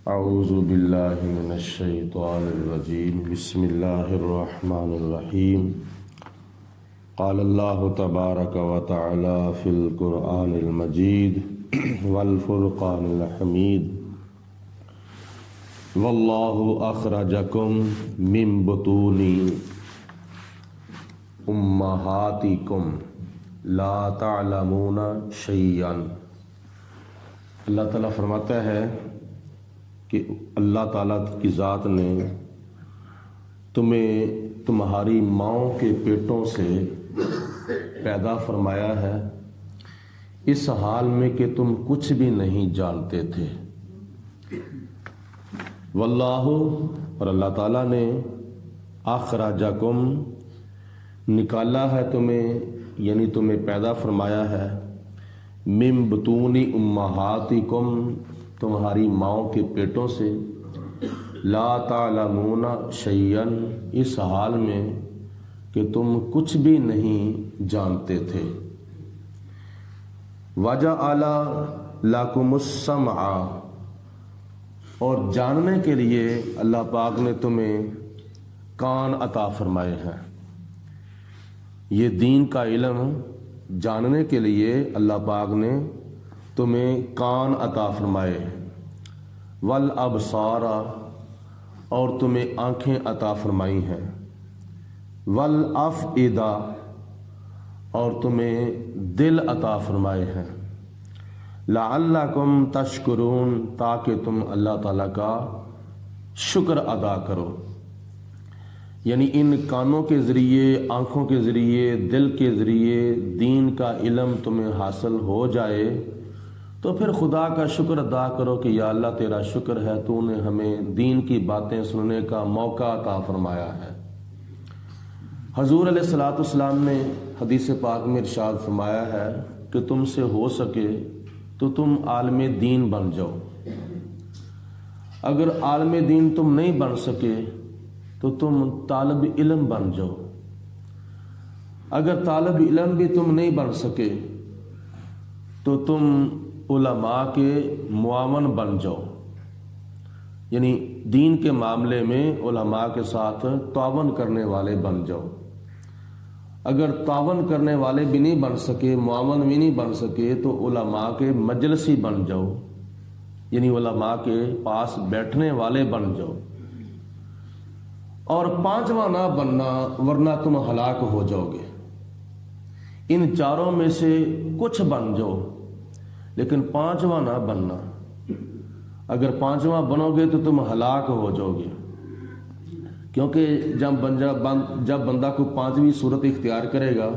اعوذ باللہ من الشیطان الرجیم بسم اللہ الرحمن الرحیم قال اللہ تبارک و تعالی فی القرآن المجید والفرقان الحمید واللہ اخرجکم من بطون امہاتکم لا تعلمون شیئا۔ اللہ تعالیٰ فرماتا ہے کہ اللہ تعالیٰ کی ذات نے تمہیں تمہاری ماؤں کے پیٹوں سے پیدا فرمایا ہے اس حال میں کہ تم کچھ بھی نہیں جانتے تھے۔ واللہ، اور اللہ تعالیٰ نے اخرجکم نکالا ہے تمہیں، یعنی تمہیں پیدا فرمایا ہے، من بطون امہاتکم تمہاری ماؤں کے پیٹوں سے، لا تعلمون شیئا اس حال میں کہ تم کچھ بھی نہیں جانتے تھے۔ وجعل لکم السمع، اور جاننے کے لیے اللہ پاک نے تمہیں کان عطا فرمائے ہیں۔ یہ دین کا علم جاننے کے لیے اللہ پاک نے تمہیں کان عطا فرمائے، والابصار، اور تمہیں آنکھیں عطا فرمائی ہیں، والافئدہ، اور تمہیں دل عطا فرمائے ہیں، لعلکم تشکرون تاکہ تم اللہ تعالیٰ کا شکر ادا کرو۔ یعنی ان کانوں کے ذریعے، آنکھوں کے ذریعے، دل کے ذریعے دین کا علم تمہیں حاصل ہو جائے تو پھر خدا کا شکر ادا کرو کہ یا اللہ تیرا شکر ہے، تو نے ہمیں دین کی باتیں سننے کا موقع عطا فرمایا ہے۔ حضور علیہ الصلوۃ والسلام نے حدیث پاک میں ارشاد فرمایا ہے کہ تم سے ہو سکے تو تم عالم دین بن جاؤ۔ اگر عالم دین تم نہیں بن سکے تو تم طالب علم بن جاؤ۔ اگر طالب علم بھی تم نہیں بن سکے تو تم علماء کے معاون بن جاؤ، یعنی دین کے معاملے میں علماء کے ساتھ تعاون کرنے والے بن جاؤ۔ اگر تعاون کرنے والے بھی نہیں بن سکے، معاون بھی نہیں بن سکے، تو علماء کے مجلسی بن جاؤ، یعنی علماء کے پاس بیٹھنے والے بن جاؤ۔ اور پانچواں نہ بننا، ورنہ تم ہلاک ہو جاؤ گے۔ ان چاروں میں سے کچھ بن جاؤ، لیکن پانچواں نہ بننا۔ اگر پانچواں بنو گے تو تم ہلاک ہو جاؤ گے، کیونکہ جب بندہ کو پانچویں صورت اختیار کرے گا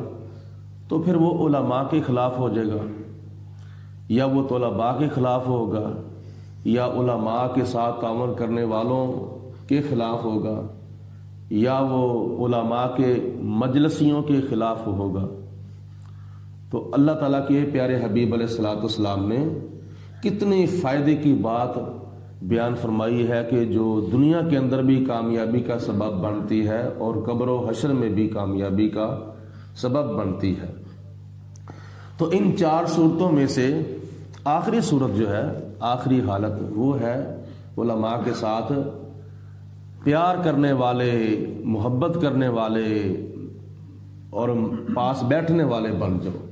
تو پھر وہ علماء کے خلاف ہو جائے گا، یا وہ طلباء کے خلاف ہوگا، یا علماء کے ساتھ تعاون کرنے والوں کے خلاف ہوگا، یا وہ علماء کے مجلسیوں کے خلاف ہوگا۔ تو اللہ تعالیٰ کے پیارے حبیب علیہ الصلوۃ والسلام نے کتنی فائدے کی بات بیان فرمائی ہے کہ جو دنیا کے اندر بھی کامیابی کا سبب بنتی ہے اور قبر و حشر میں بھی کامیابی کا سبب بنتی ہے۔ تو ان چار صورتوں میں سے آخری صورت جو ہے، آخری حالت، وہ ہے علماء کے ساتھ پیار کرنے والے، محبت کرنے والے اور پاس بیٹھنے والے بن جاؤ۔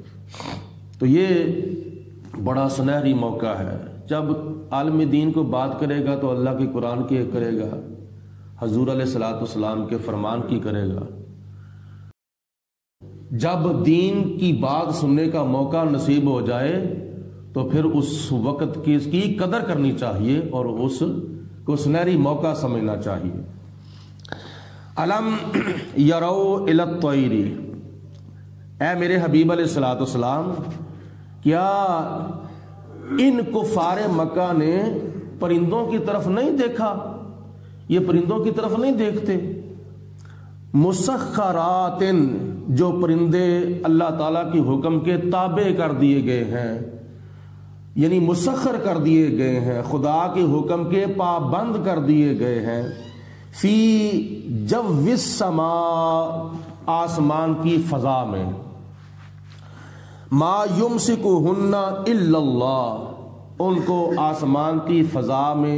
تو یہ بڑا سنہری موقع ہے۔ جب عالم دین کو بات کرے گا تو اللہ کے قرآن کی کرے گا، حضور علیہ الصلوۃ والسلام کے فرمان کی کرے گا۔ جب دین کی بات سننے کا موقع نصیب ہو جائے تو پھر اس وقت کی اس کی قدر کرنی چاہیے اور اس کو سنہری موقع سمجھنا چاہیے۔ الم یروا الی الطیر، اے میرے حبیب علیہ الصلوۃ والسلام، کیا ان کفار مکہ نے پرندوں کی طرف نہیں دیکھا؟ یہ پرندوں کی طرف نہیں دیکھتے؟ مسخرات، جو پرندے اللہ تعالیٰ کی حکم کے تابع کر دیے گئے ہیں، یعنی مسخر کر دیے گئے ہیں، خدا کے حکم کے پابند کر دیے گئے ہیں، فی جو السماء، آسمان کی فضا میں، ما یمسکہن الا اللہ، ان کو آسمان کی فضا میں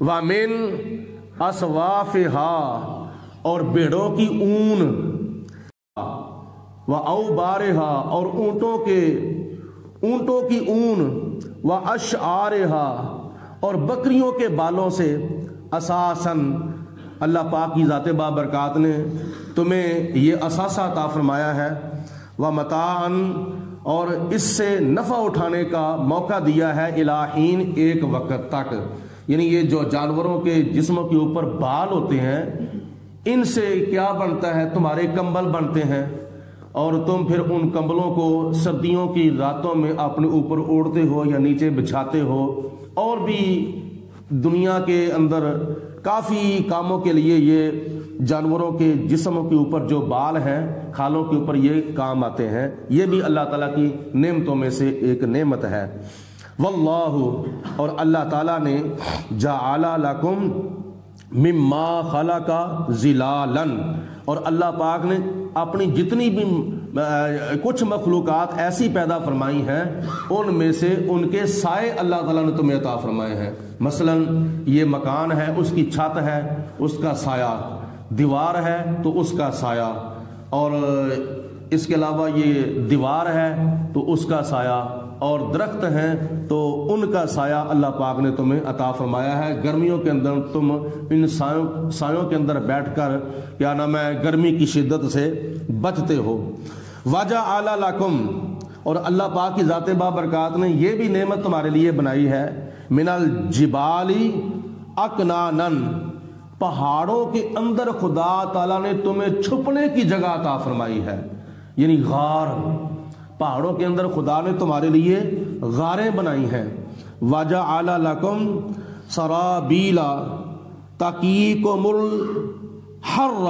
وَمِنْ أَصْوَافِهَا، اور بھیڑوں کی اون، وَأَوْبَارِهَا، اور اونٹوں کی اون، وَأَشْعَارِهَا، اور بکریوں کے بالوں سے، اساساً اللہ پاک کی ذات بابرکات نے تمہیں یہ اثاثہ عطا فرمایا ہے، وَمَتَاعًا، اور اس سے نفع اٹھانے کا موقع دیا ہے، الہین، ایک وقت تک، یعنی یہ جو جانوروں کے جسموں کے اوپر بال ہوتے ہیں ان سے کیا بنتا ہے، تمہارے کمبل بنتے ہیں، اور تم پھر ان کمبلوں کو سردیوں کی راتوں میں اپنے اوپر اوڑھتے ہو یا نیچے بچھاتے ہو، اور بھی دنیا کے اندر کافی کاموں کے لیے یہ جانوروں کے جسموں کے اوپر جو بال ہیں، کھالوں کے اوپر یہ کام آتے ہیں، یہ بھی اللہ تعالیٰ کی نعمتوں میں سے ایک نعمت ہے۔ واللہ، اور اللہ تعالیٰ نے جعل لکم مما خلق ظلالا، اور اللہ پاک نے اپنی جتنی بھی کچھ مخلوقات ایسی پیدا فرمائی ہیں ان میں سے ان کے سائے اللہ تعالیٰ نے تمہیں عطا فرمائے ہیں۔ مثلا یہ مکان ہے، اس کی چھت ہے، اس کا سایہ، دیوار ہے تو اس کا سایہ، اور اس کے علاوہ یہ دیوار ہے تو اس کا سایہ، اور درخت ہیں تو ان کا سایہ اللہ پاک نے تمہیں عطا فرمایا ہے۔ گرمیوں کے اندر تم ان سایوں کے اندر بیٹھ کر کیا نام ہے گرمی کی شدت سے بچتے ہو۔ وَجَعَلَ لَكُمْ، اور اللہ پاک کی ذات بابرکات نے یہ بھی نعمت تمہارے لیے بنائی ہے، مِنَ الْجِبَالِ أَكْنَانًا، پہاڑوں کے اندر خدا تعالیٰ نے تمہیں چھپنے کی جگہ عطا فرمائی ہے، یعنی غار، پہاڑوں کے اندر خدا نے تمہارے لیے غاریں بنائی ہیں۔ وَجَعَلَ لَكُمْ سَرَابِيلَ تَقِيكُمُ الْحَرَّ،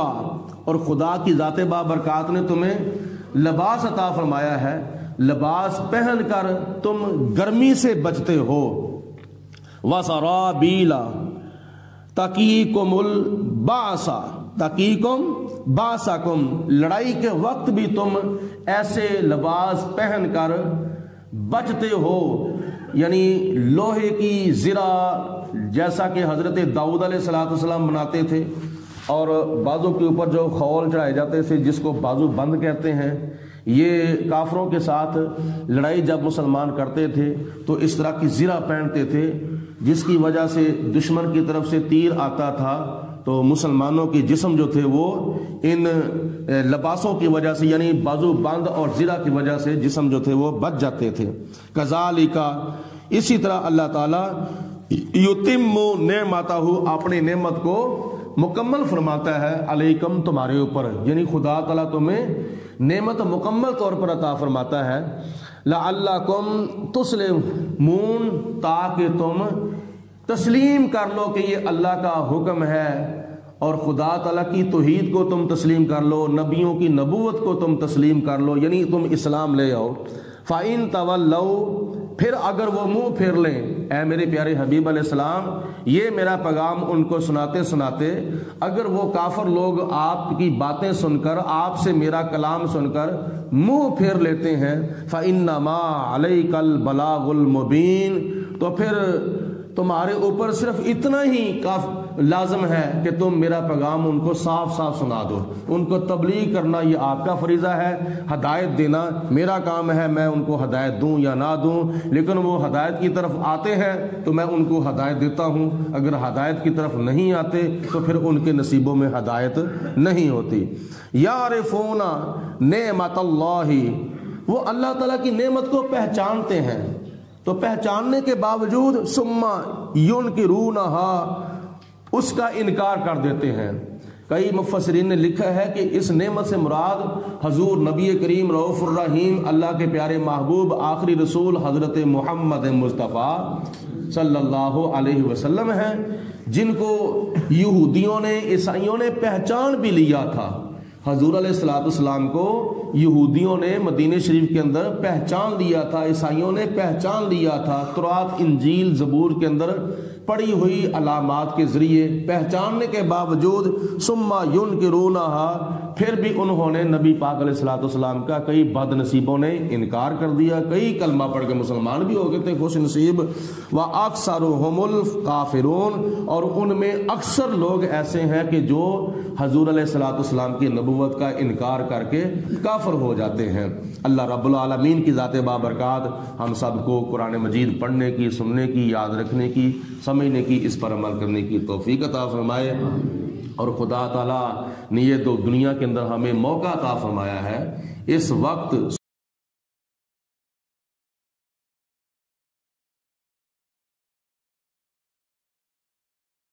اور خدا کی ذات بابرکات نے تمہیں لباس عطا فرمایا ہے، لباس پہن کر تم گرمی سے بچتے ہو۔ وَسَرَابِيلَ تَقِيكُمُ الْبَعْسَ تَقِيكُمْ بَعْسَكُمْ، لڑائی کے وقت بھی تم ایسے لباس پہن کر بچتے ہو، یعنی لوہے کی زرہ جیسا کہ حضرت داؤد علیہ السلام بناتے تھے، اور بازو کے اوپر جو خول چڑھائے جاتے تھے جس کو بازو بند کہتے ہیں، یہ کافروں کے ساتھ لڑائی جب مسلمان کرتے تھے تو اس طرح کی زرہ پہنتے تھے، جس کی وجہ سے دشمن کی طرف سے تیر آتا تھا تو مسلمانوں کے جسم جو تھے وہ ان لباسوں کی وجہ سے، یعنی بازو بند اور زرہ کی وجہ سے جسم جو تھے وہ بچ جاتے تھے۔ کذالک، اسی طرح اللہ تعالیٰ یتم نعمتہ، اپنی نعمت کو مکمل فرماتا ہے، علیکم، تمہارے اوپر، یعنی خدا تعالیٰ تمہیں نعمت مکمل طور پر عطا فرماتا ہے، لعلکم تسلمون، تاکہ تم تسلیم کر لو کہ یہ اللہ کا حکم ہے، اور خدا تعالیٰ کی توحید کو تم تسلیم کر لو، نبیوں کی نبوت کو تم تسلیم کر لو، یعنی تم اسلام لے آؤ۔ فَإِن تَوَلَّوْا، پھر اگر وہ منہ پھیر لیں، اے میرے پیارے حبیب علیہ السلام، یہ میرا پیغام ان کو سناتے سناتے اگر وہ کافر لوگ آپ کی باتیں سن کر، آپ سے میرا کلام سن کر منہ پھیر لیتے ہیں، فَإِنَّمَا عَلَيْكَ الْبَلَاغُ الْمُبِينُ، تو پھر تمہارے اوپر صرف اتنا ہی لازم ہے کہ تم میرا پیغام ان کو صاف صاف سنا دو، ان کو تبلیغ کرنا یہ آپ کا فریضہ ہے، ہدایت دینا میرا کام ہے، میں ان کو ہدایت دوں یا نہ دوں، لیکن وہ ہدایت کی طرف آتے ہیں تو میں ان کو ہدایت دیتا ہوں، اگر ہدایت کی طرف نہیں آتے تو پھر ان کے نصیبوں میں ہدایت نہیں ہوتی۔ یعرفون نعمت اللہ، وہ اللہ تعالیٰ کی نعمت کو پہچانتے ہیں، تو پہچاننے کے باوجود ثم ینکرونہا، اس کا انکار کر دیتے ہیں۔ کئی مفسرین نے لکھا ہے کہ اس نعمت سے مراد حضور نبی کریم رؤوف الرحیم، اللہ کے پیارے محبوب آخری رسول حضرت محمد مصطفیٰ صلی اللہ علیہ وسلم ہیں، جن کو یہودیوں نے، عیسائیوں نے پہچان بھی لیا تھا۔ حضور علیہ السلام کو یہودیوں نے مدینہ شریف کے اندر پہچان لیا تھا، عیسائیوں نے پہچان لیا تھا، تورات، انجیل، زبور کے اندر پڑی ہوئی علامات کے ذریعے پہچاننے کے باوجود ثم ینکرونہا، پھر بھی انہوں نے نبی پاک علیہ الصلوۃ والسلام کا کئی بد نصیبوں نے انکار کر دیا، کئی کلمہ پڑھ کے مسلمان بھی ہو گئے تھے خوش نصیب، وَأَكْثَرُهُمُ الْكَافِرُونَ، اور ان میں اکثر لوگ ایسے ہیں کہ جو حضور علیہ الصلوۃ والسلام کی نبوت کا انکار کر کے کافر ہو جاتے ہیں۔ اللہ رب العالمین کی ذات بابرکات ہم سب کو قرآن مجید پڑھنے کی، سننے کی، یاد رکھنے کی، سمجھنے کی، اس پر عمل کرنے کی توفیق عطا فرمائے، اور خدا تعالیٰ نے یہ تو دنیا کے اندر ہمیں موقع عطا فرمایا ہے، اس وقت